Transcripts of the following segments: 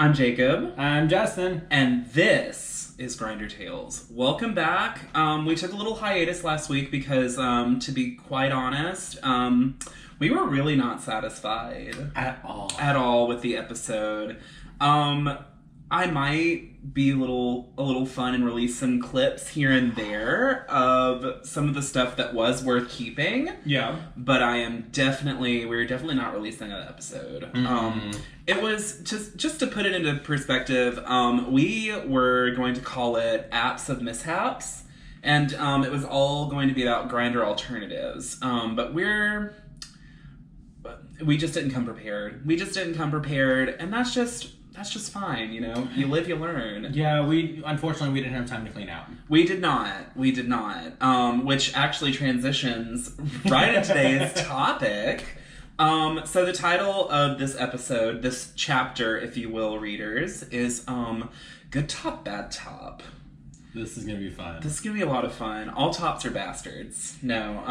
I'm Jacob. I'm Justin. And this is Grindr Tales. Welcome back. We took a little hiatus last week because, to be quite honest, we were really not satisfied. At all with the episode. I might be a little fun and release some clips here and there of some of the stuff that was worth keeping. Yeah. But we're definitely not releasing that episode. Mm-hmm. It was just to put it into perspective, we were going to call it Apps of Mishaps, and it was all going to be about Grindr alternatives. But we just didn't come prepared. And that's just fine, you know? You live, you learn. Yeah, unfortunately we didn't have time to clean out. We did not. Which actually transitions right into today's topic. So the title of this episode, this chapter, if you will, readers, is Good Top, Bad Top. This is going to be fun. This is going to be a lot of fun. All tops are bastards. No.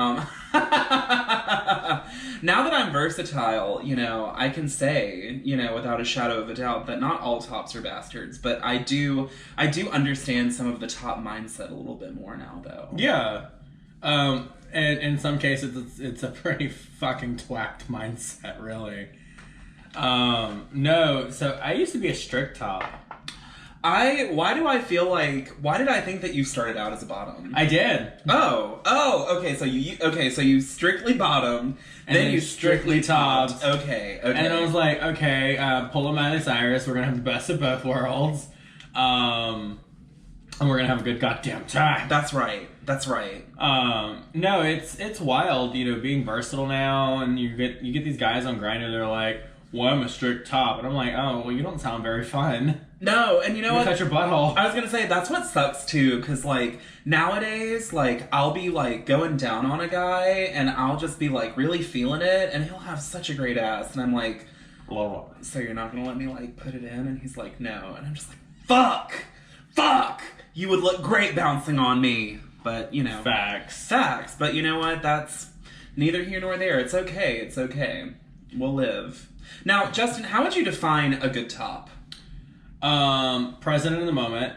Now that I'm versatile, you know, I can say, you know, without a shadow of a doubt that not all tops are bastards, but I do understand some of the top mindset a little bit more now, though. Yeah. And in some cases, it's a pretty fucking twacked mindset, really. No, so I used to be a strict top. Why did I think that you started out as a bottom? I did. Okay, so you strictly bottomed, then you strictly topped. Okay. And I was like, okay, pull a Miley Cyrus, we're gonna have the best of both worlds. And we're gonna have a good goddamn time. That's right. No, it's wild, you know, being versatile now, and you get these guys on Grindr, they're like, well, I'm a strict top, and I'm like, oh, well, you don't sound very fun. No, and you know what? Touch your butthole. I was gonna say, that's what sucks too, because like, nowadays, like, I'll be like going down on a guy, and I'll just be like really feeling it, and he'll have such a great ass, and I'm like, so you're not gonna let me like put it in? And he's like, no, and I'm just like, fuck, you would look great bouncing on me, but you know, Facts. But you know what? That's neither here nor there. It's okay. We'll live. Now, Justin, how would you define a good top? Present in the moment.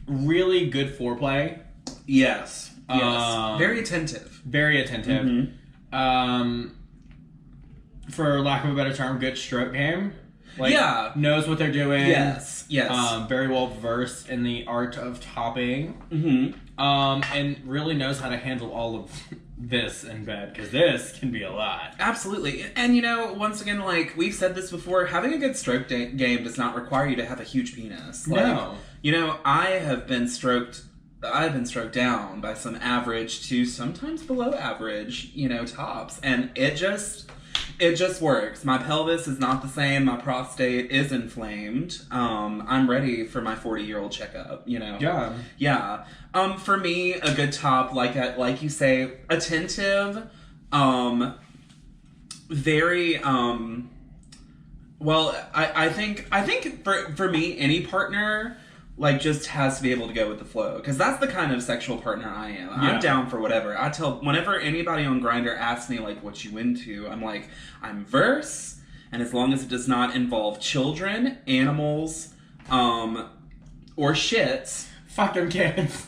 Really good foreplay. Yes. Very attentive. Mm-hmm. For lack of a better term, good stroke game. Like, yeah. Knows what they're doing. Yes. Very well versed in the art of topping. Mm-hmm. And really knows how to handle all of this in bed, because this can be a lot. Absolutely. And you know, once again, like we've said this before, having a good stroke game does not require you to have a huge penis. Like, no. You know, I've been stroked down by some average to sometimes below average, you know, tops, and it just works. My pelvis is not the same. My prostate is inflamed. I'm ready for my 40-year-old checkup, you know? Yeah. For me, a good top, like you say, attentive, very, well, I think for me, any partner, like, just has to be able to go with the flow. Because that's the kind of sexual partner I am. Yeah. I'm down for whatever. Whenever anybody on Grindr asks me, like, what you into, I'm like, I'm verse, and as long as it does not involve children, animals, or shit. Fuck them kids.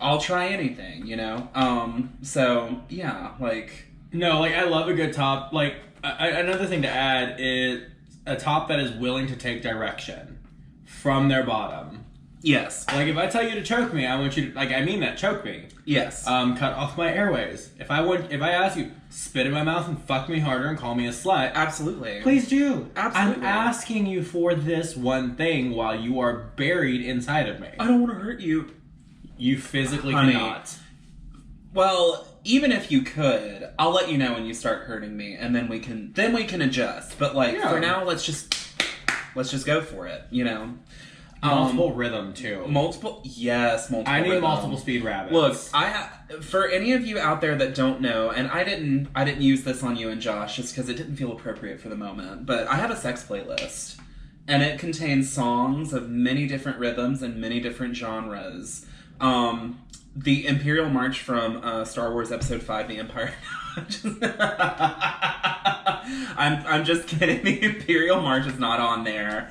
I'll try anything, you know? So, yeah, like... No, like, I love a good top. Like, another thing to add is a top that is willing to take direction from their bottom. Yes. Like, if I tell you to choke me, I want you to, like, I mean that, choke me. Yes. Cut off my airways. If I ask you, spit in my mouth and fuck me harder and call me a slut. Absolutely. Please do. Absolutely. I'm asking you for this one thing while you are buried inside of me. I don't want to hurt you. You physically Honey. cannot. Well, even if you could, I'll let you know when you start hurting me, and then we can adjust. But like, for now, let's just go for it, you know? Multiple rhythm too. Multiple I need rhythm. multiple speed rabbits. Look, for any of you out there that don't know, and I didn't use this on you and Josh just because it didn't feel appropriate for the moment, but I have a sex playlist, and it contains songs of many different rhythms and many different genres. The Imperial March from Star Wars Episode 5, The Empire. I'm just kidding. The Imperial March is not on there.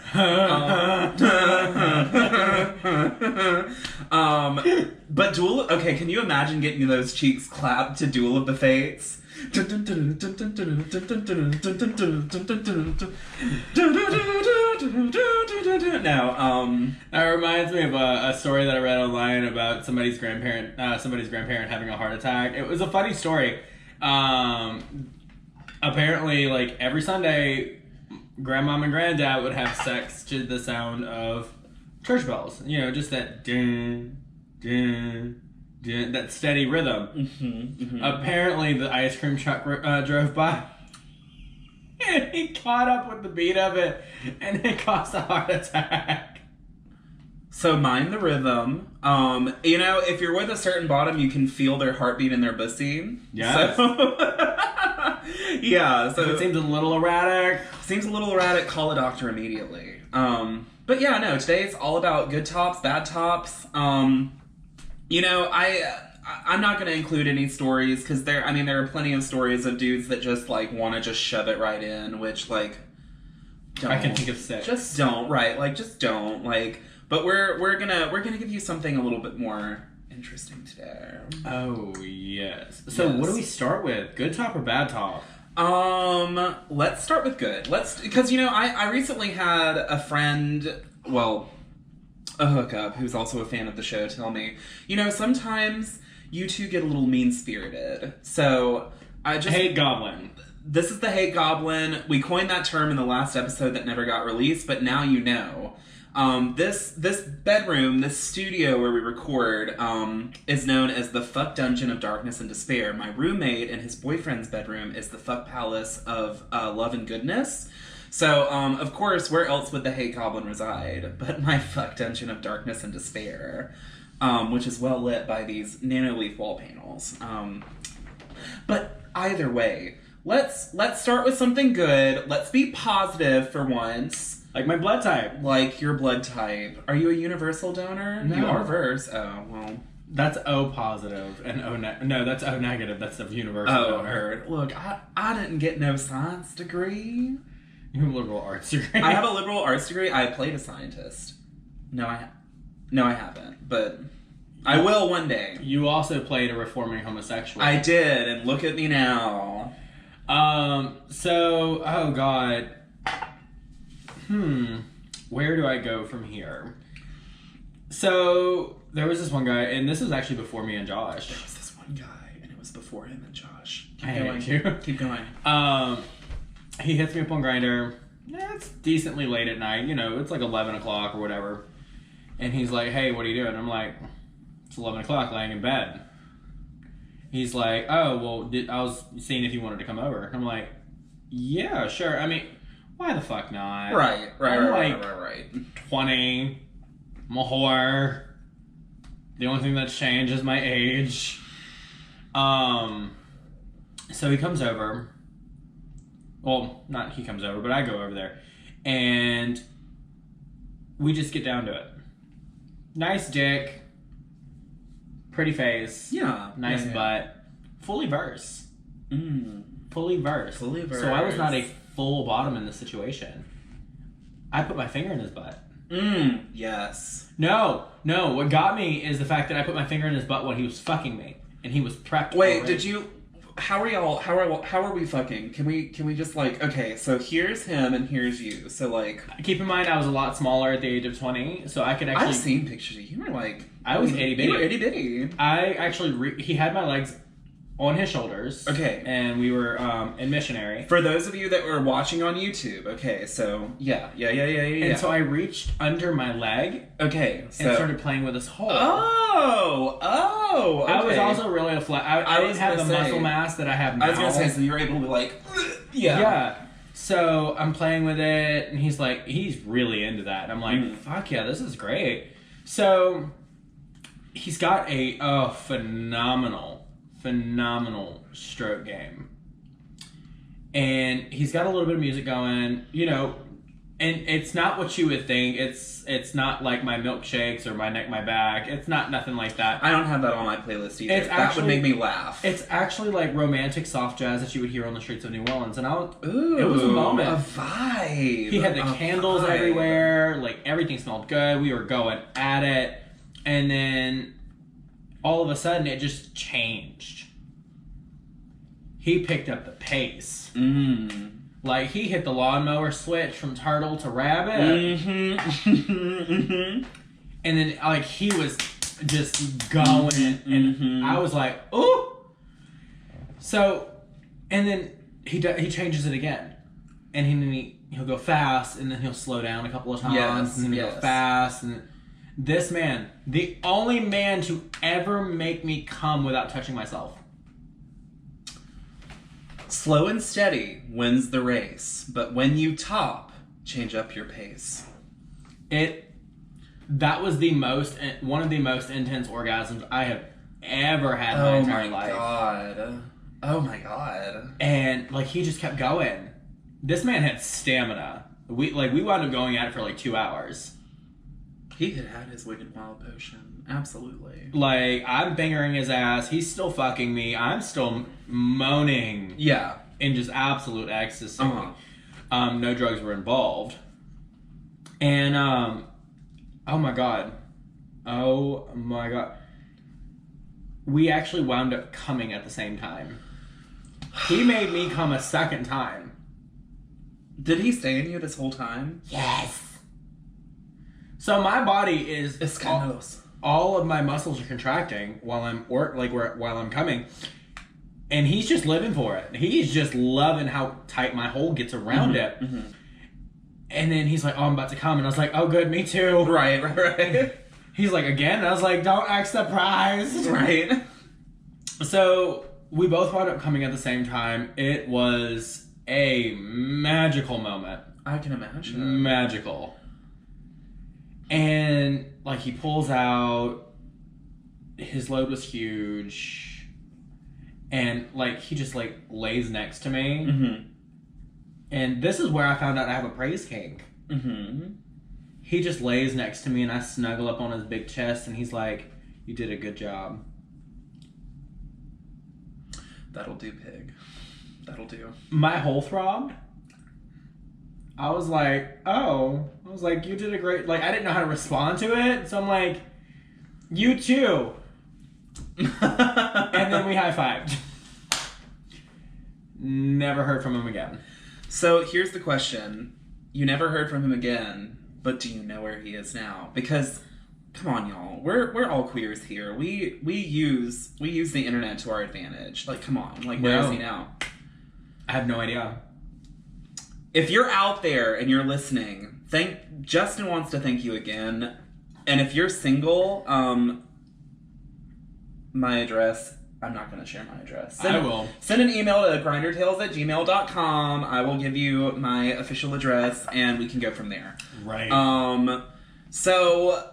But Duel. Okay, can you imagine getting those cheeks clapped to Duel of the Fates? No. That reminds me of a story that I read online about somebody's grandparent having a heart attack. It was a funny story. Apparently, like every Sunday, grandmom and granddad would have sex to the sound of church bells. You know, just that dun, dun, dun, that steady rhythm. Apparently, the ice cream truck drove by, and he caught up with the beat of it, and it caused a heart attack. So mind the rhythm. You know, if you're with a certain bottom, you can feel their heartbeat in their pussy. Yes. So yeah. So if it seems a little erratic. Call a doctor immediately. But yeah, no. Today it's all about good tops, bad tops. You know, I'm not going to include any stories because there are plenty of stories of dudes that just like want to just shove it right in, which like don't. I can think of 6. Just don't, right? Like just don't, like. But we're gonna give you something a little bit more interesting today. Oh yes. So what do we start with? Good top or bad top? Let's start with good. Because you know I recently had a friend, well, a hookup who's also a fan of the show tell me, you know, sometimes you two get a little mean-spirited. So I just... Hate goblin. This is the hate goblin. We coined that term in the last episode that never got released, but now you know. This bedroom, this studio where we record, is known as the fuck dungeon of darkness and despair. My roommate and his boyfriend's bedroom is the fuck palace of love and goodness. So, of course, where else would the hate goblin reside but my fuck dungeon of darkness and despair, which is well lit by these nanoleaf wall panels. But either way, let's start with something good. Let's be positive for once. Like my blood type. Like your blood type. Are you a universal donor? No. You are verse. Oh, well. That's O positive and O no, that's O negative. That's the universal donor. Heard. Look, I didn't get no science degree. You have a liberal arts degree. I have a liberal arts degree. I played a scientist. No, I haven't. But I will one day. You also played a reforming homosexual. I did, and look at me now. So, oh God. Where do I go from here? So, there was this one guy, and this was actually before me and Josh. There was this one guy, and it was before him and Josh. Keep going. He hits me up on Grindr. Yeah, it's decently late at night. You know, it's like 11 o'clock or whatever. And he's like, hey, what are you doing? I'm like, it's 11 o'clock, laying in bed. He's like, oh, well, I was seeing if you wanted to come over. I'm like, yeah, sure. I mean, why the fuck not? Right. I'm like 20. I'm a whore. The only thing that's changed is my age. So he comes over. Well, not he comes over, but I go over there. And we just get down to it. Nice dick. Pretty face. Yeah. Nice butt. Fully verse. Fully verse. So I was not a full bottom in this situation. I put my finger in his butt. Yes. No. What got me is the fact that I put my finger in his butt while he was fucking me. And he was prepped. Wait, did you... How are we fucking? Can we just like, okay, so here's him and here's you. So like, keep in mind I was a lot smaller at the age of 20, so I could actually... I've seen pictures of you. You were like... I was itty bitty. You were itty bitty. I actually... he had my legs on his shoulders. Okay. And we were in missionary. For those of you that were watching on YouTube, okay, so yeah. And so I reached under my leg. Okay, so... And started playing with his hole. Oh, okay. I was also really a flat... I didn't have the muscle mass that I have now. I was going to say, so you were able to like... Yeah. So I'm playing with it, and he's like, he's really into that. And I'm like, fuck yeah, this is great. So he's got a phenomenal stroke game. And he's got a little bit of music going. You know, And it's not what you would think. It's not like my milkshakes or my neck, my back. It's not nothing like that. I don't have that on my playlist either. That would make me laugh. It's actually like romantic soft jazz that you would hear on the streets of New Orleans. And Ooh, it was a moment. A vibe. He had the candles everywhere. Like, everything smelled good. We were going at it. And then all of a sudden, it just changed. He picked up the pace. Like, he hit the lawnmower switch from turtle to rabbit. And then, like, he was just going. And I was like, ooh. So, and then he changes it again. And he'll go fast, and then he'll slow down a couple of times. And then he'll go fast. And this man, the only man to ever make me come without touching myself. Slow and steady wins the race, but when you top, change up your pace. That was one of the most intense orgasms I have ever had in my entire life. Oh my god. And like, he just kept going. This man had stamina. We wound up going at it for like 2 hours. He had his wicked wild potion. Absolutely. Like, I'm fingering his ass. He's still fucking me. I'm still moaning. Yeah. In just absolute ecstasy. No drugs were involved. And, oh my god. We actually wound up coming at the same time. He made me come a second time. Did he stay in you this whole time? Yes. So my body is all of my muscles are contracting while I'm coming, and he's just living for it. He's just loving how tight my hole gets around it. And then he's like, "Oh, I'm about to come," and I was like, "Oh, good, me too." Right. He's like, "Again?" And I was like, "Don't act surprised." Right. So we both wound up coming at the same time. It was a magical moment. I can imagine. Magical. And, like, he pulls out, his load was huge, and, like, he just, like, lays next to me. And this is where I found out I have a praise kink. He just lays next to me, and I snuggle up on his big chest, and he's like, "You did a good job." That'll do, pig. That'll do. My whole throbbed. I was like, "You did a great..." Like, I didn't know how to respond to it, so I'm like, "You too." And then we high-fived. Never heard from him again. So here's the question. You never heard from him again, but do you know where he is now? Because, come on, y'all. We're all queers here. We use the internet to our advantage. Like, come on. Like, where is he now? I have no idea. If you're out there and you're listening, Justin wants to thank you again. And if you're single, my address, I'm not going to share my address. I will. Send an email to grindertales@gmail.com. I will give you my official address and we can go from there. Right. So,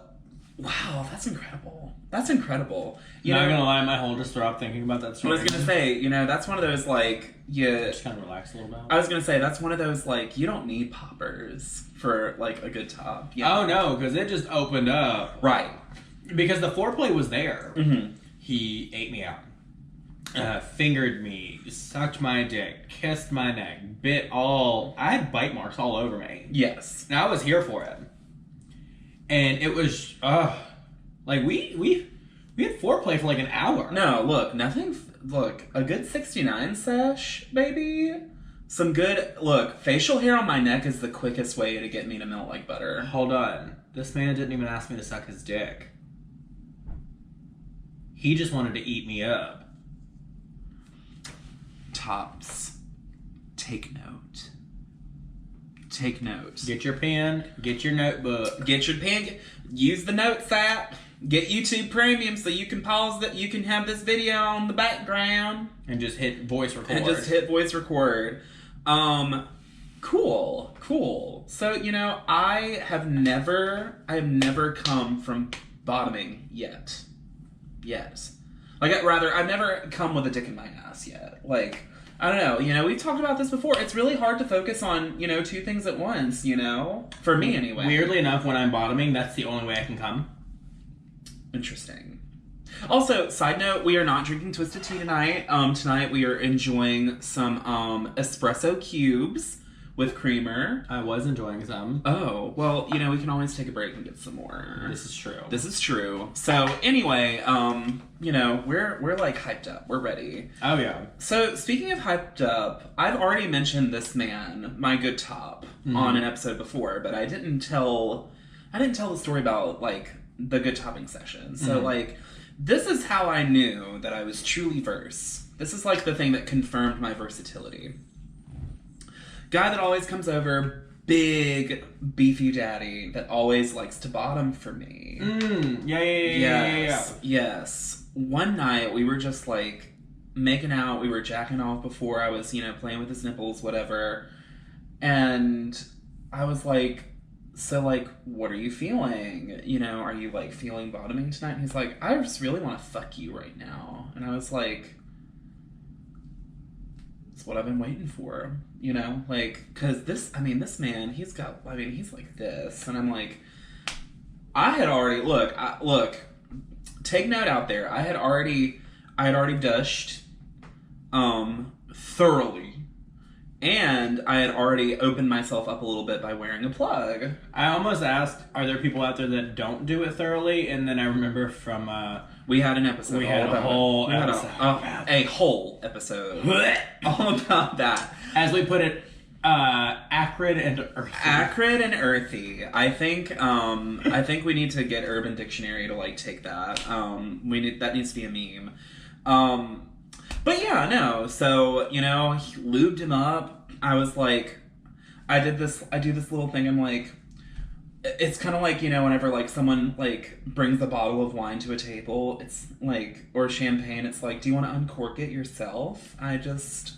wow, that's incredible. That's incredible. Not gonna lie, my whole just dropped thinking about that story. I was gonna say, that's one of those, like, just kind of relax a little bit. I was gonna say, that's one of those, like, you don't need poppers for, like, a good top. Oh, no, because it just opened up. Right. Because the foreplay was there. He ate me out. Fingered me, sucked my dick, kissed my neck, I had bite marks all over me. Yes. And I was here for it. And it was, like, we had foreplay for like an hour. No, look, a good 69 sesh, baby. Some good, facial hair on my neck is the quickest way to get me to melt like butter. Hold on. This man didn't even ask me to suck his dick. He just wanted to eat me up. Tops. Take note. Take note. Get your pen. Get your notebook. Get your pen. Use the Notes app. Get YouTube Premium so you can pause that. You can have this video on the background and just hit voice record. Cool. So I have never come from bottoming yet. Like, I've never come with a dick in my ass yet. Like, I don't know. You know, we've talked about this before. It's really hard to focus on, you know, two things at once, you know? For me, anyway. Weirdly enough, when I'm bottoming, that's the only way I can come. Interesting. Also, side note, we are not drinking twisted tea tonight. Tonight we are enjoying some espresso cubes with creamer. I was enjoying some. Oh, well, you know, we can always take a break and get some more. This is true. This is true. So, anyway, you know, we're like hyped up. We're ready. Oh, yeah. So, speaking of hyped up, I've already mentioned this man, my good top, on an episode before, but I didn't tell the story about, like, the good topping session. So, like, this is how I knew that I was truly verse. This is, like, the thing that confirmed my versatility. Guy that always comes over, big, beefy daddy that always likes to bottom for me. Yes. One night, we were just, like, making out. We were jacking off before. I was, you know, playing with his nipples, whatever. And I was like, so, like, what are you feeling? You know, are you, like, feeling bottoming tonight? And he's like, I just really want to fuck you right now. And I was like, it's what I've been waiting for, you know? Like, because this man, he's like this. And I'm like, I had already, look, take note out there. I had already dushed, thoroughly. And I had already opened myself up a little bit by wearing a plug. I almost asked, are there people out there that don't do it thoroughly? And then I remember from... we had an episode. We had a whole episode. A whole episode. All about that. As we put it, acrid and earthy. Acrid and earthy. I think we need to get Urban Dictionary to, like, take that. That needs to be a meme. But yeah, no. So, you know, he lubed him up. I was like, I do this little thing. I'm like, it's kind of like, you know, whenever, like, someone, like, brings a bottle of wine to a table, it's like, or champagne, it's like, do you want to uncork it yourself? I just,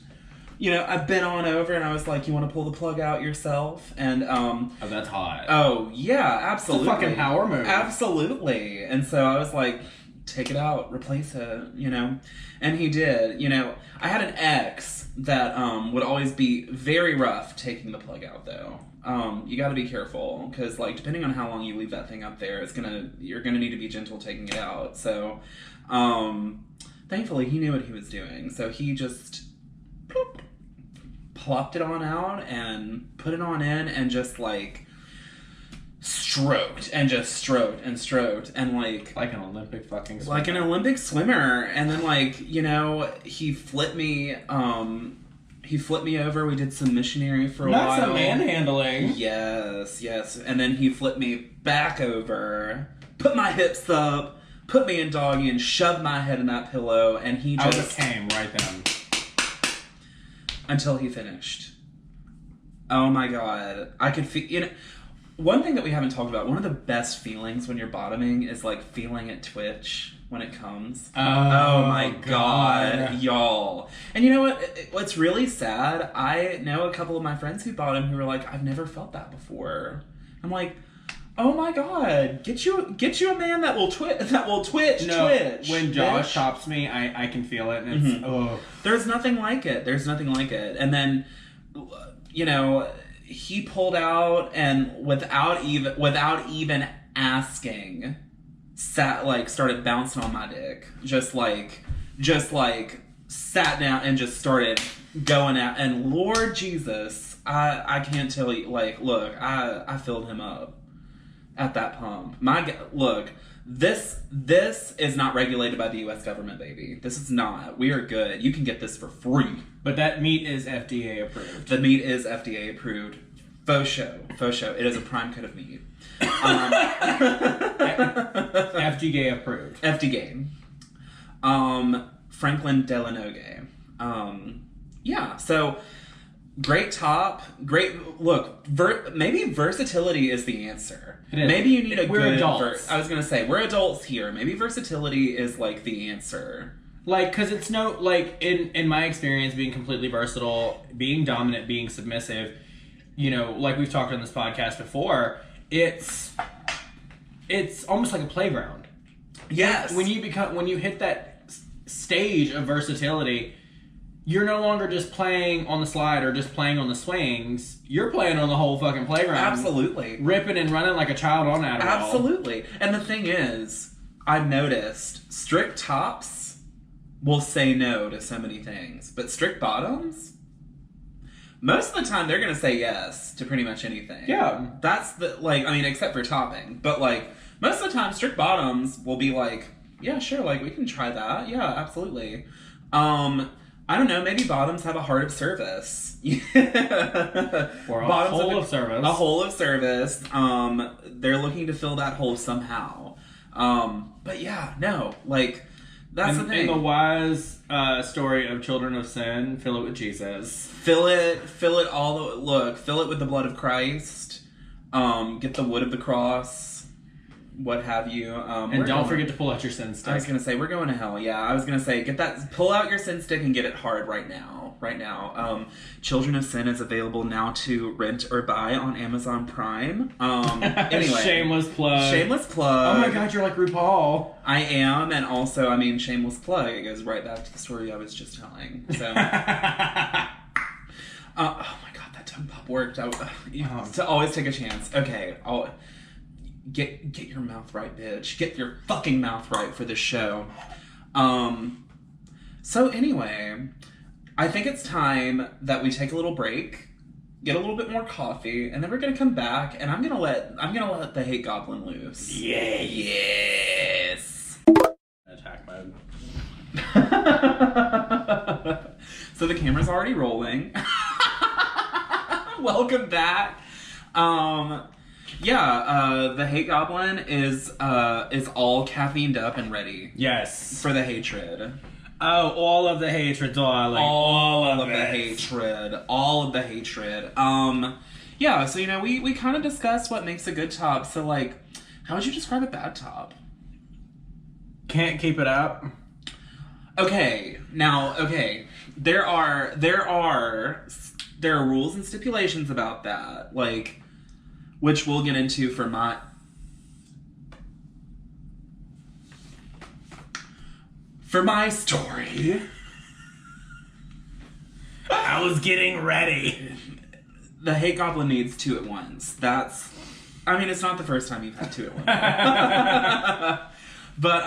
you know, I've been on over and I was like, you want to pull the plug out yourself? And, oh, that's hot. Oh, yeah, absolutely. It's a fucking power move. Absolutely. And so I was like, take it out, replace it, you know? And he did, you know. I had an ex that would always be very rough taking the plug out, though. You gotta be careful, because, like, depending on how long you leave that thing up there, you're gonna need to be gentle taking it out. So, thankfully, he knew what he was doing. So he just ploop, plopped it on out and put it on in and just, like, stroked and just stroked and like an Olympic fucking swimmer. Like an Olympic swimmer. And then, like, you know, he flipped me over. We did some missionary for a while. Not some manhandling. Yes. And then he flipped me back over, put my hips up, put me in doggy, and shoved my head in that pillow. And he just came right then until he finished. Oh my god, I could feel, you know. One thing that we haven't talked about, one of the best feelings when you're bottoming is, like, feeling it twitch when it comes. Oh my god, y'all. And you know what? What's really sad, I know a couple of my friends who bottom who were like, I've never felt that before. I'm like, oh my god, get you a man that will twitch. When Josh chops me, I can feel it, and it's There's nothing like it. And then, you know, he pulled out and without even asking, started bouncing on my dick. Just like sat down and just started going out. And Lord Jesus, I can't tell you, like, look, I filled him up at that pump. Look, this is not regulated by the U.S. government, baby. This is not. We are good. You can get this for free. But that meat is FDA approved. The meat is FDA approved. Faux show. It is a prime cut of meat. FDGay approved. FDGay. Franklin Delanogue. Yeah, so great top, great look. Maybe versatility is the answer. Maybe you need we're adults. I was gonna say we're adults here. Maybe versatility is, like, the answer. Like, because it's no, like, in my experience, being completely versatile, being dominant, being submissive, you know, like we've talked on this podcast before, it's almost like a playground. Yes. When you hit that stage of versatility, you're no longer just playing on the slide or just playing on the swings. You're playing on the whole fucking playground. Absolutely. Ripping and running like a child on Adderall. Absolutely. And the thing is, I've noticed strict tops will say no to so many things, but strict bottoms, most of the time they're going to say yes to pretty much anything. Yeah. That's the, like, I mean, except for topping, but like, most of the time strict bottoms will be like, yeah, sure, like, we can try that. Yeah, absolutely. I don't know, maybe bottoms have a heart of service. Or a hole of service. A hole of service. They're looking to fill that hole somehow. But yeah, no, like, that's the thing. In the wise story of children of sin, fill it with Jesus. Fill it fill it with the blood of Christ. Get the wood of the cross. What have you. And don't forget to pull out your sin stick. I was going to say, we're going to hell. Yeah, I was going to say, pull out your sin stick and get it hard right now. Children of Sin is available now to rent or buy on Amazon Prime. Anyway. Shameless plug. Oh my god, you're like RuPaul. I am, and also, I mean, shameless plug. It goes right back to the story I was just telling. So. Oh my god, that tongue pop worked. To always take a chance. Okay, Get your mouth right, bitch. Get your fucking mouth right for this show. So anyway, I think it's time that we take a little break, get a little bit more coffee, and then we're gonna come back, and I'm gonna let the hate goblin loose. Yeah. Yes. Attack mode. So the camera's already rolling. Welcome back. The hate goblin is all caffeined up and ready. Yes. For the hatred. Oh, all of the hatred, darling. All of the hatred. All of the hatred. So, you know, we kind of discussed what makes a good top. So, like, how would you describe a bad top? Can't keep it up. Okay. There are rules and stipulations about that. Like, which we'll get into for my story. I was getting ready. The hate goblin needs 2 at once. It's not the first time you've had 2 at once. But,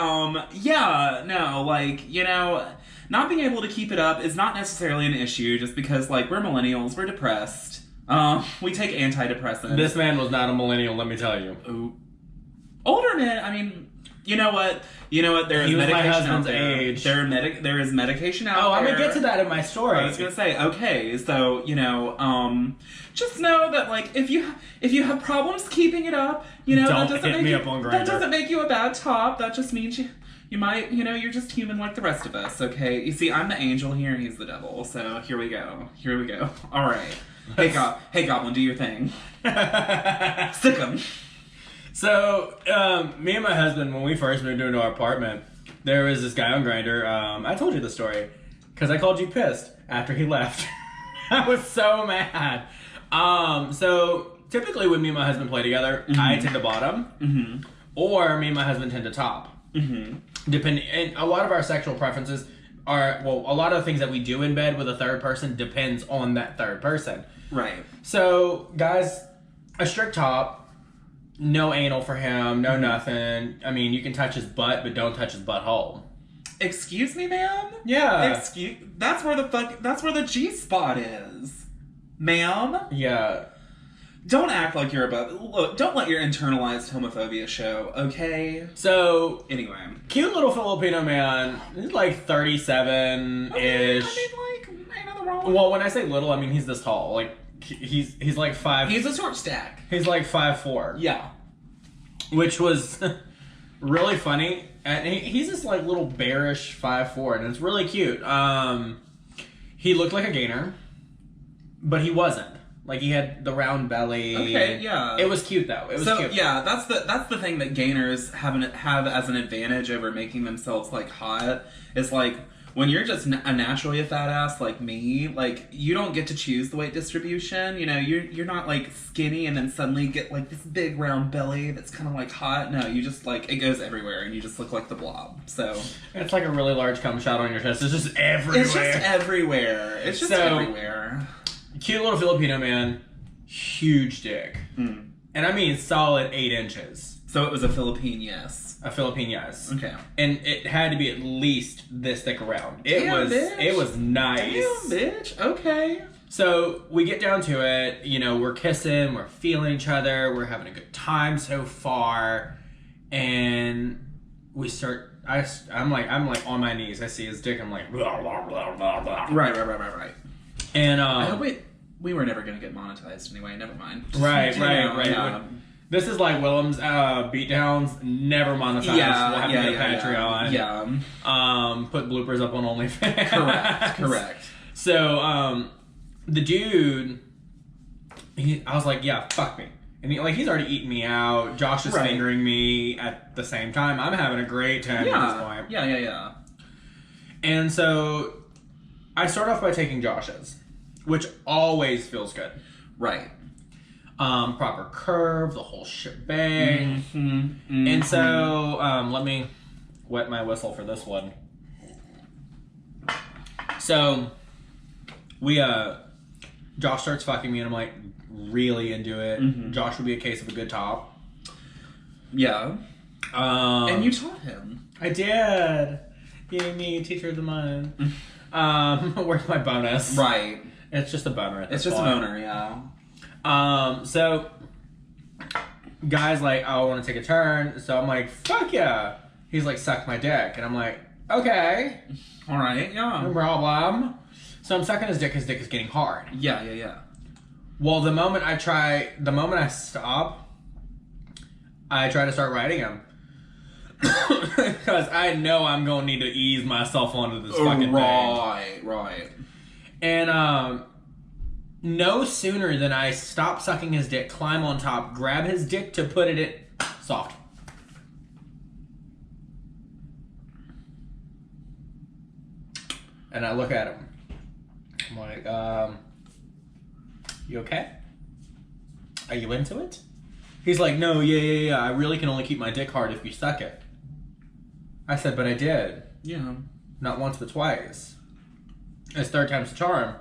not being able to keep it up is not necessarily an issue just because, like, we're millennials, we're depressed. We take antidepressants. This man was not a millennial, let me tell you. Ooh. Older men, I mean, you know what? There is medication out there. Age. There is medication out there. Oh, I'm gonna get to that in my story. I was gonna say, okay, so, just know that, like, if you have problems keeping it up, Don't hit me up on Grindr. That doesn't make you a bad top. That just means you might, you're just human like the rest of us, okay? You see, I'm the angel here and he's the devil, so here we go. All right. Hey, Goblin, do your thing. Stick 'em. So, me and my husband, when we first moved into our apartment, there was this guy on Grindr. I told you the story because I called you pissed after he left. I was so mad. So typically when me and my husband play together, I tend to bottom, or me and my husband tend to top. Depending, and a lot of our sexual preferences a lot of the things that we do in bed with a third person depends on that third person. Right. So, guys, a strict top, no anal for him, no nothing. I mean, you can touch his butt, but don't touch his butthole. Excuse me, ma'am? Yeah. That's where the G-spot is. Ma'am? Yeah. Don't act like you're above. Look, don't let your internalized homophobia show, okay? So, anyway. Cute little Filipino man. He's like 37-ish. Okay, ain't nothing wrong. Well, when I say little, I mean he's this tall. Like, he's like 5... He's a short stack. He's like 5'4". Yeah. Which was really funny. And he's this like little bearish 5'4", and it's really cute. He looked like a gainer, but he wasn't. Like, he had the round belly. Okay, yeah. It was cute, though. It was cute. Yeah, that's the thing that gainers have as an advantage over making themselves, like, hot. Is, like, when you're just naturally a fat ass like me, like, you don't get to choose the weight distribution. You know, you're not like skinny and then suddenly get like this big round belly that's kind of like hot. No, you just like, it goes everywhere and you just look like the blob. So it's like a really large cum shot on your chest. It's just everywhere. It's just everywhere. It's just everywhere. Cute little Filipino man, huge dick. And I mean solid 8 inches. So it was a Philippine yes. A Philippine yes. Okay. And it had to be at least this thick around. Damn, bitch. It was nice. Damn, bitch. Okay. So we get down to it, you know, we're kissing, we're feeling each other, we're having a good time so far, and we start. I'm like on my knees. I see his dick. I'm like, blah, blah, blah, blah, blah. Right. And I hope we were never gonna get monetized anyway. Never mind. Right. Yeah. This is like Willem's beatdowns, never monetized. We'll have to get a Patreon. Yeah. Put bloopers up on OnlyFans. Correct. So, the dude, I was like, yeah, fuck me. And he's already eating me out. Josh is fingering me at the same time. I'm having a great time at this point. Yeah. And so, I start off by taking Josh's, which always feels good. Right. Proper curve, the whole shebang. And so, let me wet my whistle for this one. So, Josh starts fucking me and I'm like really into it. Josh would be a case of a good top. Yeah. And you taught him. I did. Yay me, teacher of the mind. Where's my bonus? Right. It's just a boner at this point. It's just a boner, yeah. So guy's like, oh, I want to take a turn. So I'm like, fuck yeah. He's like, suck my dick. And I'm like, okay. All right, yeah. No problem. So I'm sucking his dick is getting hard. Yeah. Well, the moment I stop, I try to start riding him. Because I know I'm going to need to ease myself onto this fucking thing. Right. And, no sooner than I stop sucking his dick, climb on top, grab his dick to put it in soft. And I look at him. I'm like, you okay? Are you into it? He's like, no, yeah. I really can only keep my dick hard if you suck it. I said, but I did. Yeah. Not once, but twice. It's 3rd time's the charm.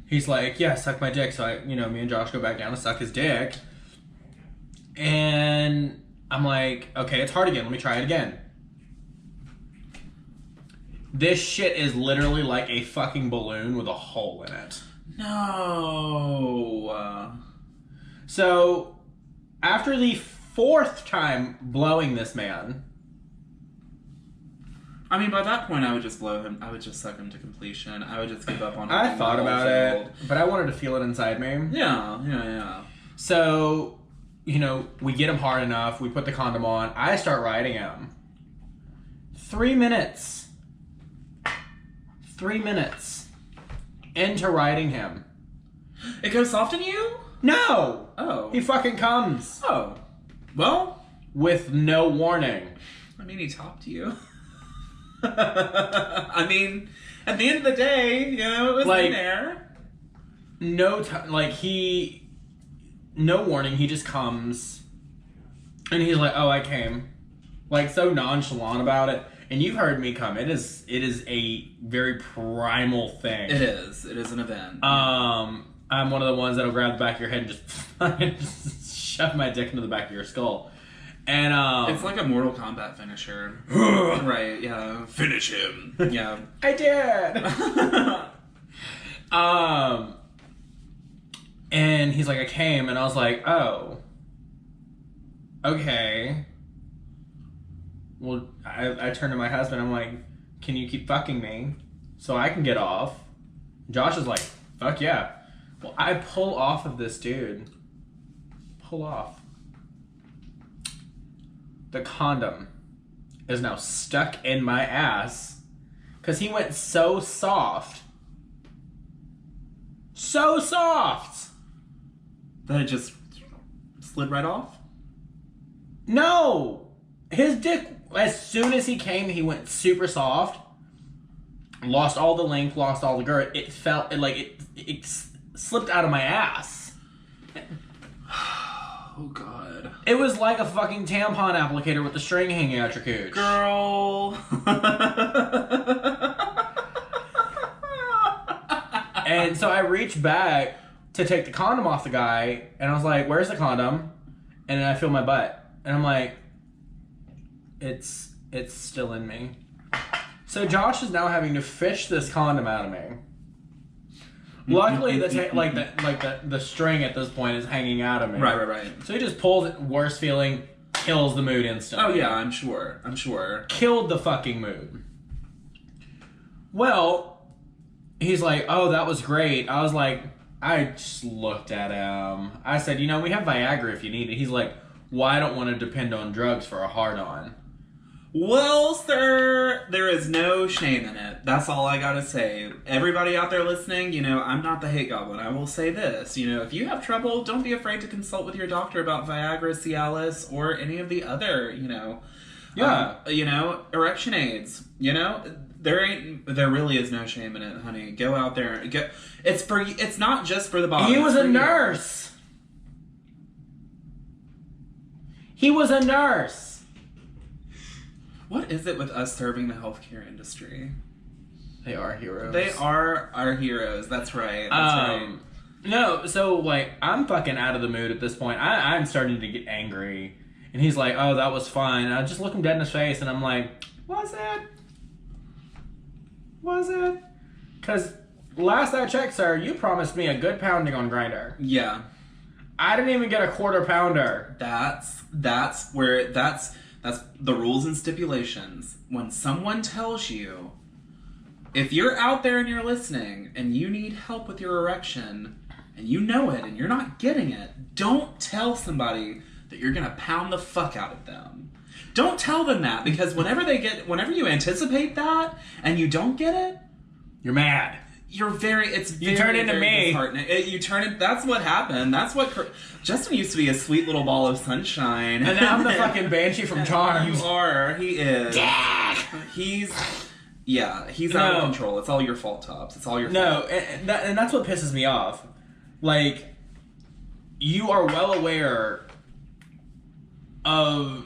He's like, yeah, suck my dick. So me and Josh go back down to suck his dick. And I'm like, okay, it's hard again. Let me try it again. This shit is literally like a fucking balloon with a hole in it. No. So, after the 4th time blowing this man... I mean, by that point, I would just blow him. I would just suck him to completion. I would just give up on him. I thought about it, but I wanted to feel it inside me. Yeah. So, we get him hard enough. We put the condom on. I start riding him. 3 minutes. 3 minutes into riding him. It goes soft in you? No! Oh. He fucking comes. Oh. Well. With no warning. I mean, he topped you. I mean, at the end of the day, it was in there. No warning, he just comes. And he's like, oh, I came. Like, so nonchalant about it. And you've heard me come. It is a very primal thing. It is an event. I'm one of the ones that'll grab the back of your head and just shove my dick into the back of your skull. And it's like a Mortal Kombat finisher. Right, yeah. Finish him. Yeah. I did. And he's like, I came, and I was like, oh. Okay. Well, I turned to my husband, I'm like, can you keep fucking me so I can get off? Josh is like, fuck yeah. Well, I pull off of this dude. Pull off. The condom is now stuck in my ass because he went so soft. So soft! That it just slid right off? No! His dick, as soon as he came, he went super soft. lost all the length, lost all the girth. It felt it slipped out of my ass. Oh God! It was like a fucking tampon applicator with the string hanging out your cooch. Girl. And so I reached back to take the condom off the guy, and I was like, "Where's the condom?" And then I feel my butt, and I'm like, "It's still in me." So Josh is now having to fish this condom out of me. Luckily, the string at this point is hanging out of me. Right. So he just pulls it. Worst feeling, kills the mood instantly. Oh yeah, I'm sure. Killed the fucking mood. Well, he's like, "Oh, that was great." I was like, I just looked at him. I said, "We have Viagra if you need it." He's like, "Well, I don't want to depend on drugs for a hard-on." Well, sir, there is no shame in it. That's all I gotta say. Everybody out there listening, I'm not the hate goblin. I will say this. If you have trouble, don't be afraid to consult with your doctor about Viagra, Cialis, or any of the other, erection aids. There really is no shame in it, honey. Go out there. It's not just for the body. He was a nurse. He was a nurse. What is it with us serving the healthcare industry? They are heroes. They are our heroes. That's right. Right. No, so, I'm fucking out of the mood at this point. I'm starting to get angry. And he's like, "Oh, that was fun." And I just look him dead in his face, and I'm like, Was it? Because last I checked, sir, you promised me a good pounding on Grindr. Yeah. I didn't even get a quarter pounder. That's the rules and stipulations. When someone tells you, if you're out there and you're listening and you need help with your erection and you know it and you're not getting it, don't tell somebody that you're gonna pound the fuck out of them. Don't tell them that, because whenever you anticipate that and you don't get it, you're mad. You turn into me. That's what happened. That's what Justin used to be, a sweet little ball of sunshine. And now I'm the fucking banshee from Charms. You are. He is. Yeah. He's out of control. It's all your fault, Tops. It's all your fault. No, and that's what pisses me off. You are well aware of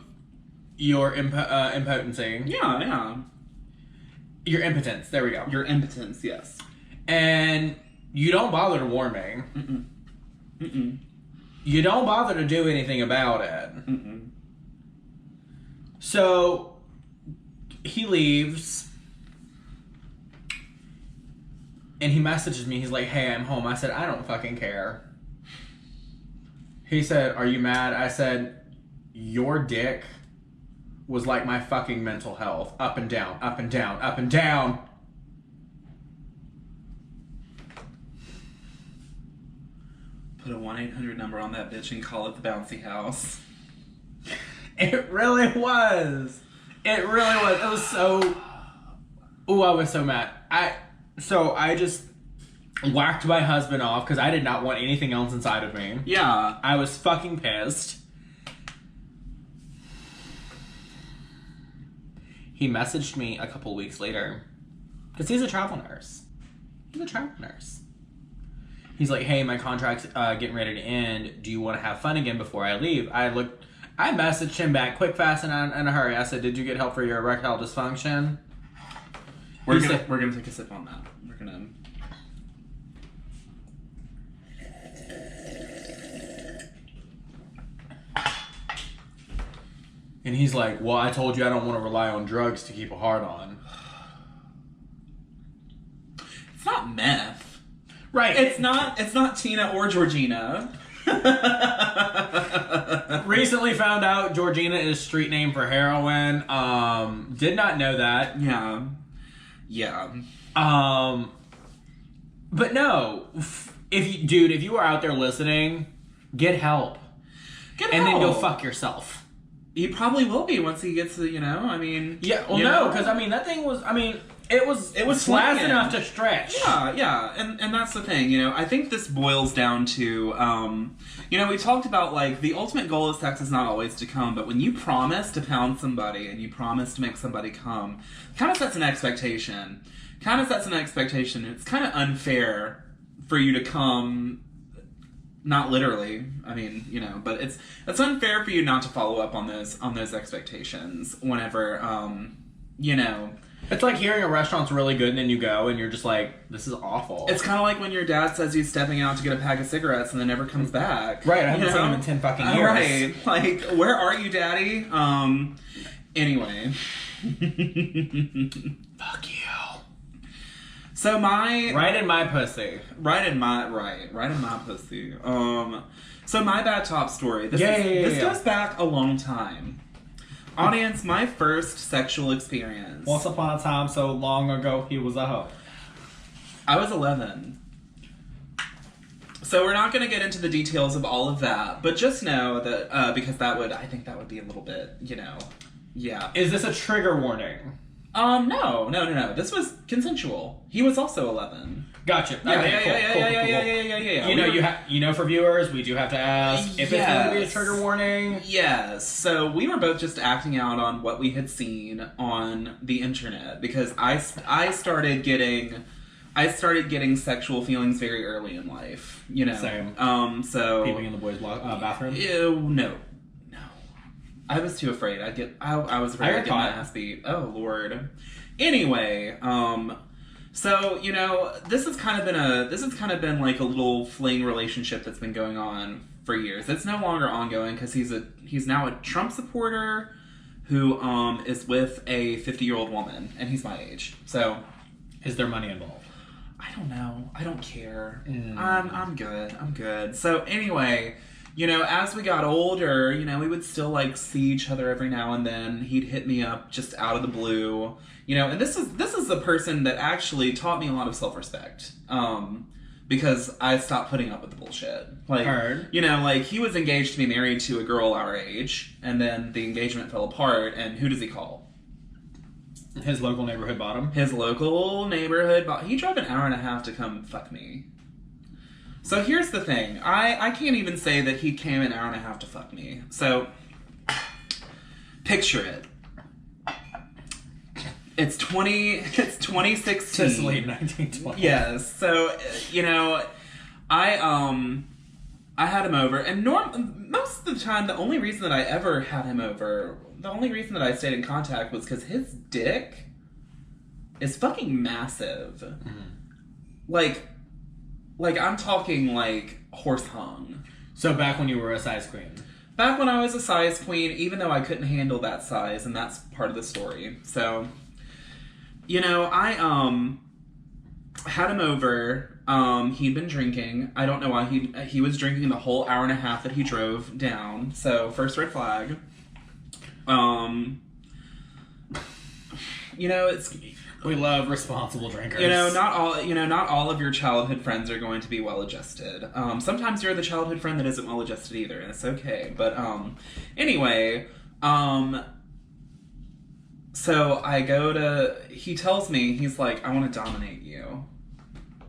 your impotency. Yeah. Your impotence. There we go. Your impotence, yes. And you don't bother to warn me. Mm-mm. You don't bother to do anything about it. Mm-mm. So he leaves. And he messages me. He's like, "Hey, I'm home." I said, "I don't fucking care." He said, "Are you mad?" I said, "Your dick was like my fucking mental health. Up and down, up and down, up and down." Put a 1-800 number on that bitch and call it the bouncy house. It really was. It was so... Ooh, I was so mad. I just whacked my husband off because I did not want anything else inside of me. Yeah. I was fucking pissed. He messaged me a couple weeks later because he's a travel nurse. He's like, "Hey, my contract's getting ready to end. Do you want to have fun again before I leave?" I messaged him back quick, fast, and in a hurry. I said, "Did you get help for your erectile dysfunction?" We're gonna take a sip on that. We're gonna. And he's like, "Well, I told you I don't want to rely on drugs to keep a hard on." It's not meth. Right. It's not Tina or Georgina. Recently found out Georgina is street name for heroin. Did not know that. Yeah. But no, if you are out there listening, get help. And then go fuck yourself. He probably will be once he gets to, I mean... Yeah, well, no, because, that thing was, It was flat swinging. enough to stretch. Yeah, and that's the thing, you know. I think this boils down to, you know, we talked about, like, the ultimate goal of sex is not always to come, but when you promise to pound somebody and you promise to make somebody come, kind of sets an expectation. It's kind of unfair for you to come, not literally, I mean, you know, but it's unfair for you not to follow up on those expectations whenever, you know. It's like hearing a restaurant's really good and then you go and you're just like, this is awful. It's kind of like when your dad says he's stepping out to get a pack of cigarettes and then never comes back. Right, I haven't seen him in 10 fucking years. Right, like, where are you, Daddy? Anyway. Fuck you. So Right in my pussy. Right in my pussy. So my bad top story. This goes back a long time. Audience, my first sexual experience. Once upon a time, so long ago, he was a hoe. I was 11. So we're not going to get into the details of all of that, but just know that, because I think that would be a little bit, you know, yeah. Is this a trigger warning? No. This was consensual. He was also 11. Gotcha. Yeah. You know, for viewers, we do have to ask if it's going to be a trigger warning. Yes. So we were both just acting out on what we had seen on the internet because I started getting sexual feelings very early in life. You know. Same. So peeping in the boys' bathroom. Ew, no. I was too afraid. I was afraid I'd get my ass beat. Oh Lord. Anyway, so, you know, this has kind of been like a little fling relationship that's been going on for years. It's no longer ongoing because he's now a Trump supporter who is with a 50-year-old woman, and he's my age. So, is there money involved? I don't know. I don't care. I'm good. So anyway, you know, as we got older, you know, we would still, like, see each other every now and then. He'd hit me up just out of the blue. You know, and this is the person that actually taught me a lot of self-respect. Because I stopped putting up with the bullshit. Like, you know, like, he was engaged to be married to a girl our age, and then the engagement fell apart, and who does he call? His local neighborhood bottom? His local neighborhood bottom. He drove an hour and a half to come fuck me. So here's the thing. I can't even say that he came an hour and a half to fuck me. So, picture it. It's 2016. Since late 1912. Yes. So, you know, I had him over, and most of the time, the only reason that I ever had him over, the only reason that I stayed in contact was because his dick is fucking massive. Mm-hmm. Like, I'm talking, like, horse hung. So back when you were a size queen? Back when I was a size queen, even though I couldn't handle that size, and that's part of the story. So, you know, I, had him over. He'd been drinking. I don't know why he was drinking the whole hour and a half that he drove down. So, first red flag. You know, we love responsible drinkers. You know, not all of your childhood friends are going to be well-adjusted. Sometimes you're the childhood friend that isn't well-adjusted either, and it's okay. But, anyway, so he tells me, he's like, I want to dominate you.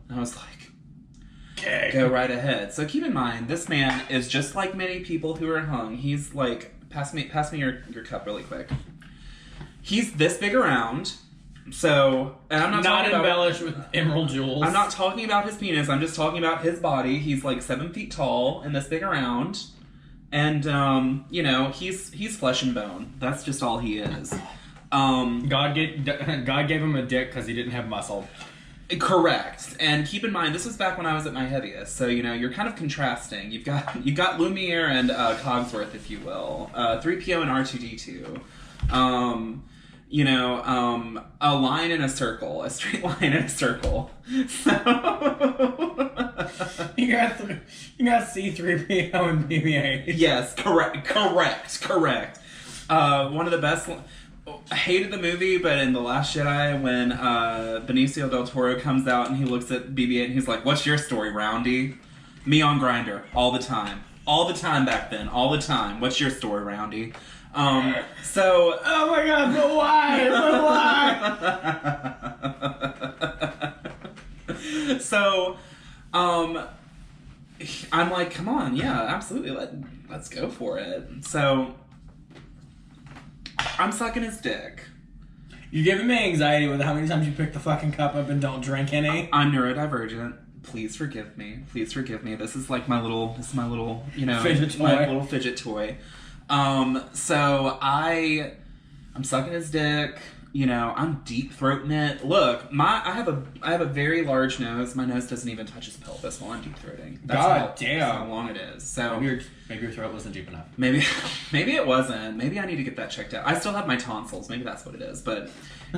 And I was like, okay, go right ahead. So keep in mind, this man is just like many people who are hung. He's like, pass me your cup really quick. He's this big around. So, and I'm not embellished with emerald jewels. I'm not talking about his penis. I'm just talking about his body. He's like 7 feet tall and this big around, and you know, he's flesh and bone. That's just all he is. God gave him a dick because he didn't have muscle. Correct. And keep in mind, this was back when I was at my heaviest. So, you know, you're kind of contrasting. You've got Lumiere and Cogsworth, if you will, 3PO and R2D2. You know, a line in a circle, a straight line in a circle. So you got C3PO and BB-8. Yes, correct. One of the best. I hated the movie, but in The Last Jedi, when Benicio del Toro comes out and he looks at BB-8 and he's like, "What's your story, Roundy?" Me on Grindr all the time back then, all the time. What's your story, Roundy? So, oh my God, but why? So, I'm like, come on, yeah, absolutely, let's go for it. So, I'm sucking his dick. You're giving me anxiety with how many times you pick the fucking cup up and don't drink any. I'm neurodivergent. Please forgive me. Please forgive me. This is like my little, you know, fidget toy. My little fidget toy. So I'm sucking his dick. You know, I'm deep throating it. Look, I have a very large nose. My nose doesn't even touch his pelvis while I'm deep throating. God damn. That's how long it is. So maybe your throat wasn't deep enough. Maybe it wasn't. Maybe I need to get that checked out. I still have my tonsils. Maybe that's what it is. But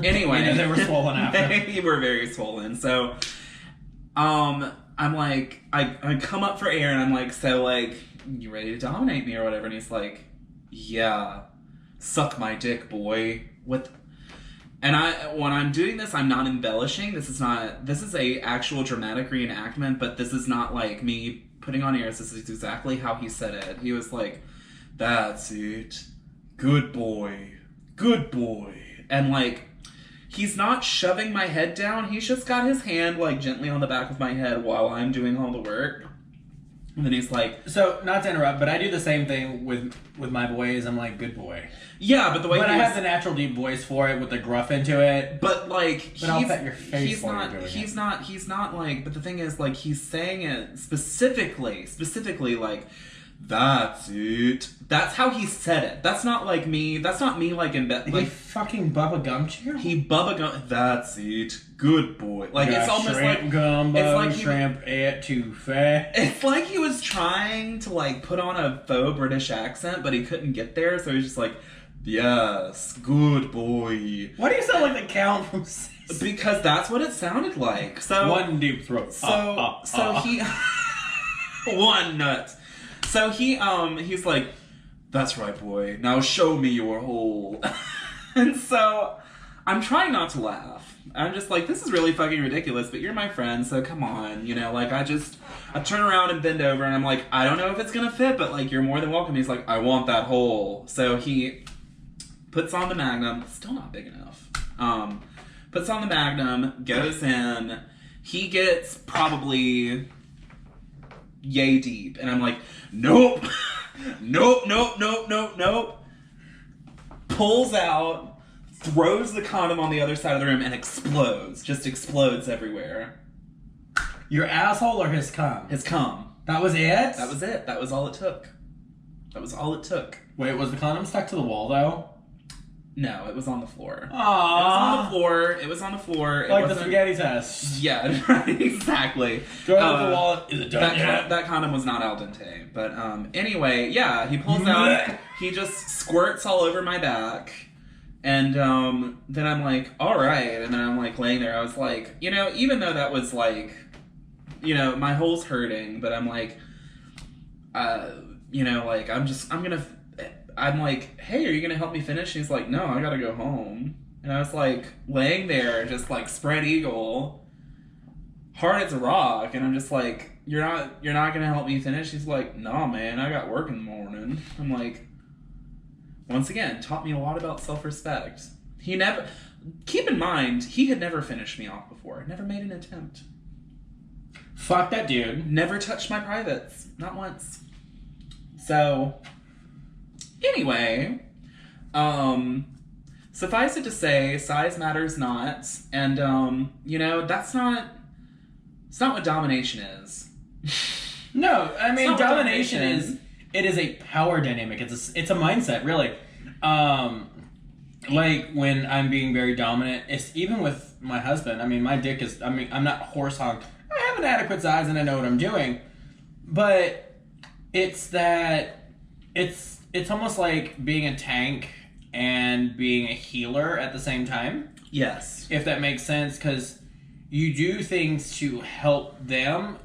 anyway, they were swollen after. They were very swollen. So, I'm like, I come up for air and I'm like, so like, you ready to dominate me or whatever? And he's like, yeah, suck my dick, boy. And when I'm doing this, I'm not embellishing. This is a actual dramatic reenactment, but this is not like me putting on airs. This is exactly how he said it. He was like, that's it. Good boy. Good boy. And like, he's not shoving my head down. He's just got his hand like gently on the back of my head while I'm doing all the work. And then he's like... So, not to interrupt, but I do the same thing with my boys. I'm like, good boy. Yeah, but the way I have the natural deep voice for it with the gruff into it. But like... But I'll pet your face he's not like... But the thing is, like, he's saying it specifically like... That's it. That's how he said it. That's not like me. That's not me like in bed. Like he fucking Bubba Gummed you? He Bubba Gummed. That's it. Good boy. Like it's almost like gumbo, it's like shrimp etouffee. It's like he was trying to like put on a faux British accent, but he couldn't get there, so he's just like, yes, good boy. Why do you sound like the Count from? Because that's what it sounded like. So one deep throat. He one nut. So he's like, that's right, boy. Now show me your hole. And so I'm trying not to laugh. I'm just like, this is really fucking ridiculous, but you're my friend, so come on. You know, like I turn around and bend over and I'm like, I don't know if it's gonna fit, but like, you're more than welcome. He's like, I want that hole. So he puts on the Magnum. Still not big enough. Puts on the Magnum, goes in. He gets probably yay deep. And I'm like, nope. Nope. Pulls out, throws the condom on the other side of the room, and explodes. Just explodes everywhere. Your asshole or his cum? His cum. That was it? That was it. That was all it took. Wait, was the condom stuck to the wall, though? No, it was on the floor. Aww. It was on the floor. Like the spaghetti test. Yeah, right, exactly. Throw it at the wall. Is it done yet? That condom was not al dente. But anyway, yeah, he pulls out. He just squirts all over my back. And then I'm like, all right. And then I'm like laying there. I was like, you know, even though that was like, you know, my hole's hurting. But I'm like, you know, like, I'm like, hey, are you going to help me finish? He's like, no, I got to go home. And I was like, laying there, just like spread eagle, hard as a rock. And I'm just like, you're not going to help me finish? He's like, nah, man, I got work in the morning. I'm like, once again, taught me a lot about self-respect. Keep in mind, he had never finished me off before. Never made an attempt. Fuck that dude. Never touched my privates. Not once. So... Anyway, suffice it to say, size matters not, and, you know, it's not what domination is. No, I mean, domination is, it is a power dynamic, it's a mindset, really. Like, when I'm being very dominant, it's even with my husband, I mean, my dick is, I mean, I'm not horse-hogged, I have an adequate size and I know what I'm doing, but it's that, it's almost like being a tank and being a healer at the same time. Yes. If that makes sense, because you do things to help them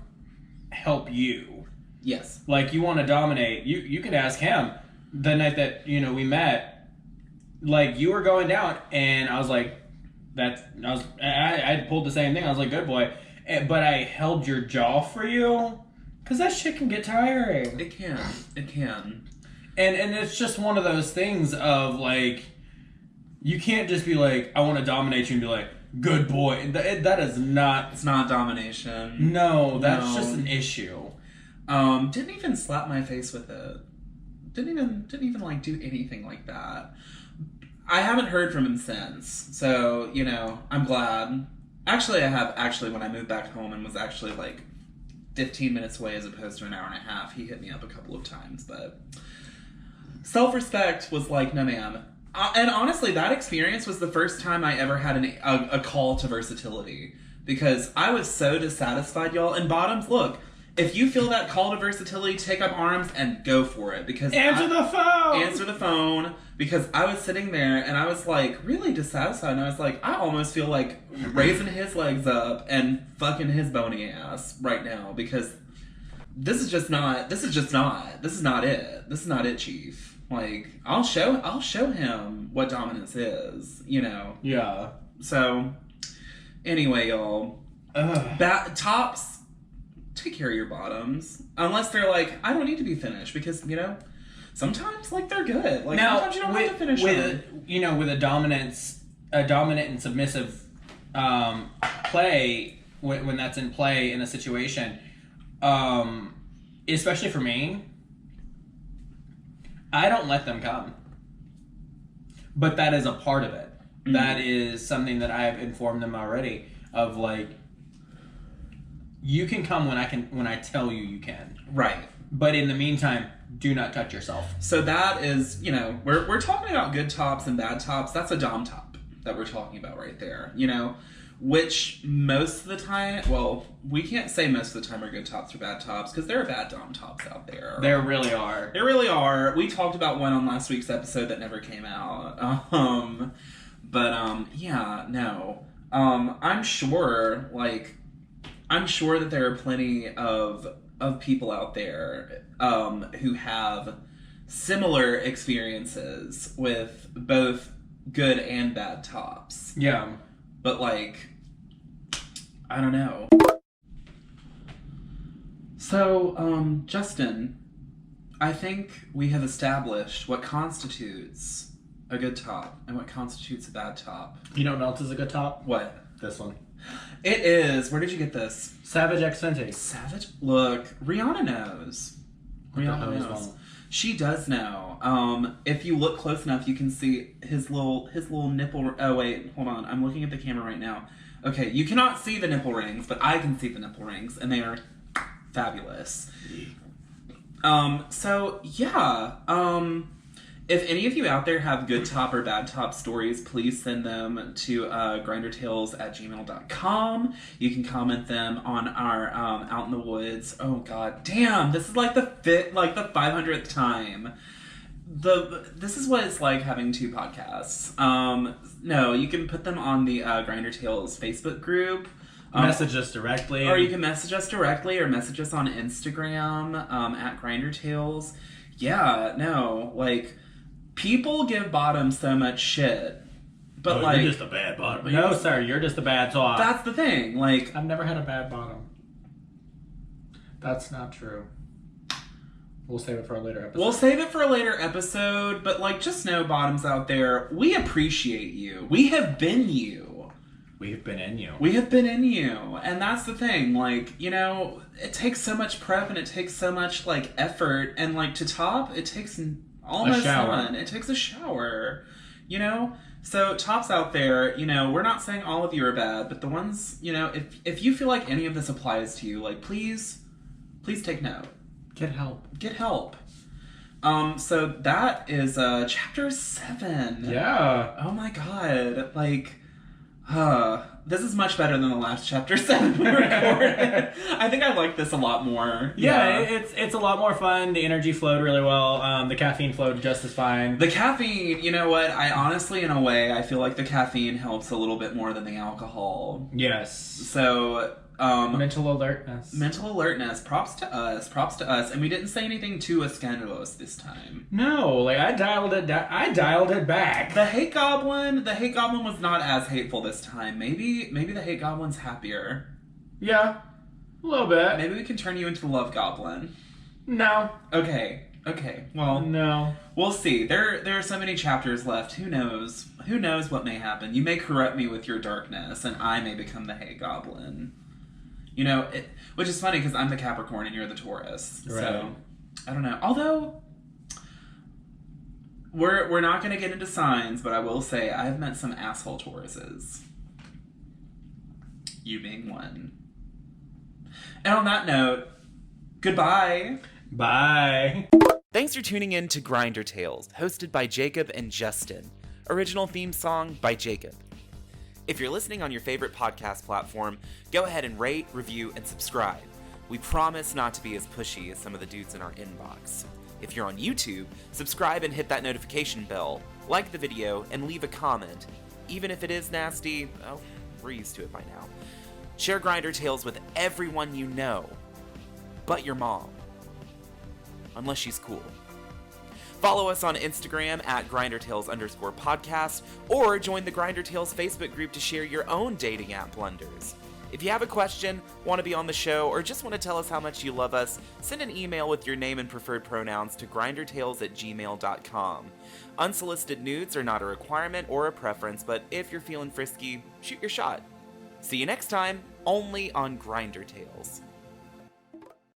help you. Yes. Like, you want to dominate. You could ask him the night that, you know, we met. Like, you were going down, and I was like, I pulled the same thing. I was like, good boy. But I held your jaw for you, because that shit can get tiring. It can. And it's just one of those things of, like, you can't just be like, I want to dominate you and be like, good boy. That is not. It's not domination. No, that's just an issue. Didn't even slap my face with it. Didn't even like do anything like that. I haven't heard from him since, so I'm glad. Actually, I have. Actually, when I moved back home and was actually like 15 minutes away as opposed to an hour and a half, he hit me up a couple of times, but self-respect was like, no ma'am. And honestly, that experience was the first time I ever had a call to versatility, because I was so dissatisfied, y'all. And bottoms, look, if you feel that call to versatility, take up arms and go for it, because Answer the phone, because I was sitting there and I was like really dissatisfied, and I was like, I almost feel like raising his legs up and fucking his bony ass right now, because this is not it. This is not it, Chief. Like, I'll show him what dominance is, Yeah. So, anyway, y'all. Tops, take care of your bottoms. Unless they're like, I don't need to be finished, because, sometimes, like, they're good. Like, now, sometimes you don't have to finish them. With a dominant and submissive play, when that's in play in a situation, especially for me, I don't let them come. But that is a part of it. Mm-hmm. That is something that I have informed them already of, like, you can come when I tell you can. Right. But in the meantime, do not touch yourself. So that is, we're talking about good tops and bad tops. That's a dom top that we're talking about right there, which most of the time, well, we can't say most of the time are good tops or bad tops, because there are bad dom tops out there. There really are. There really are. We talked about one on last week's episode that never came out. Yeah, no. I'm sure that there are plenty of people out there who have similar experiences with both good and bad tops. Yeah. But, I don't know. So, Justin, I think we have established what constitutes a good top and what constitutes a bad top. You know what else is a good top? What? This one. It is. Where did you get this? Savage X Fenty. Savage? Look, Rihanna knows. Rihanna knows. She does know. If you look close enough, you can see his little nipple. Oh wait, hold on. I'm looking at the camera right now. Okay, you cannot see the nipple rings, but I can see the nipple rings, and they are fabulous. So yeah. If any of you out there have good top or bad top stories, please send them to grindrtales@gmail.com. You can comment them on our Out in the Woods. Oh god damn, this is like the 500th time. This is what it's like having two podcasts. No, you can put them on the Grindr Tales Facebook group. Message us directly. Or you can message us directly, or message us on Instagram at Grindr Tales. Yeah, no, people give bottoms so much shit, but you're just a bad bottom. No, sir, you're just a bad top. That's the thing. I've never had a bad bottom. That's not true. We'll save it for a later episode. But just know, bottoms out there, we appreciate you. We have been you. We have been in you. We have been in you, and that's the thing. It takes so much prep and it takes so much effort, and to top, it takes almost none. It takes a shower, So tops out there, we're not saying all of you are bad, but the ones, if you feel like any of this applies to you, please take note. Get help. So that is chapter 7. Yeah. Oh my god. This is much better than the last chapter 7 we recorded. I think I like this a lot more. Yeah, it's a lot more fun. The energy flowed really well. The caffeine flowed just as fine. The caffeine, you know what? I honestly, in a way, I feel like the caffeine helps a little bit more than the alcohol. Yes. So, mental alertness. Props to us. And we didn't say anything too scandalous this time. No, I dialed it down. I dialed it back. The hate goblin was not as hateful this time. Maybe the hate goblin's happier. Yeah, a little bit. Maybe we can turn you into the love goblin. No. Okay. Okay, well, No. we'll see. There are so many chapters left. Who knows? Who knows what may happen? You may corrupt me with your darkness, and I may become the Hay Goblin. You know, which is funny because I'm the Capricorn and you're the Taurus. Right. So, I don't know. Although, we're not going to get into signs, but I will say I've met some asshole Tauruses. You being one. And on that note, goodbye. Bye. Thanks for tuning in to Grindr Tales, hosted by Jacob and Justin. Original theme song by Jacob. If you're listening on your favorite podcast platform, go ahead and rate, review, and subscribe. We promise not to be as pushy as some of the dudes in our inbox. If you're on YouTube, subscribe and hit that notification bell, like the video, and leave a comment. Even if it is nasty, oh, we're used to it by now. Share Grindr Tales with everyone you know, but your mom. Unless she's cool. Follow us on Instagram at GrinderTales_podcast, or join the Grindr Tales Facebook group to share your own dating app blunders. If you have a question, want to be on the show, or just want to tell us how much you love us, send an email with your name and preferred pronouns to grindertales@gmail.com. Unsolicited nudes are not a requirement or a preference, but if you're feeling frisky, shoot your shot. See you next time, only on Grindr Tales.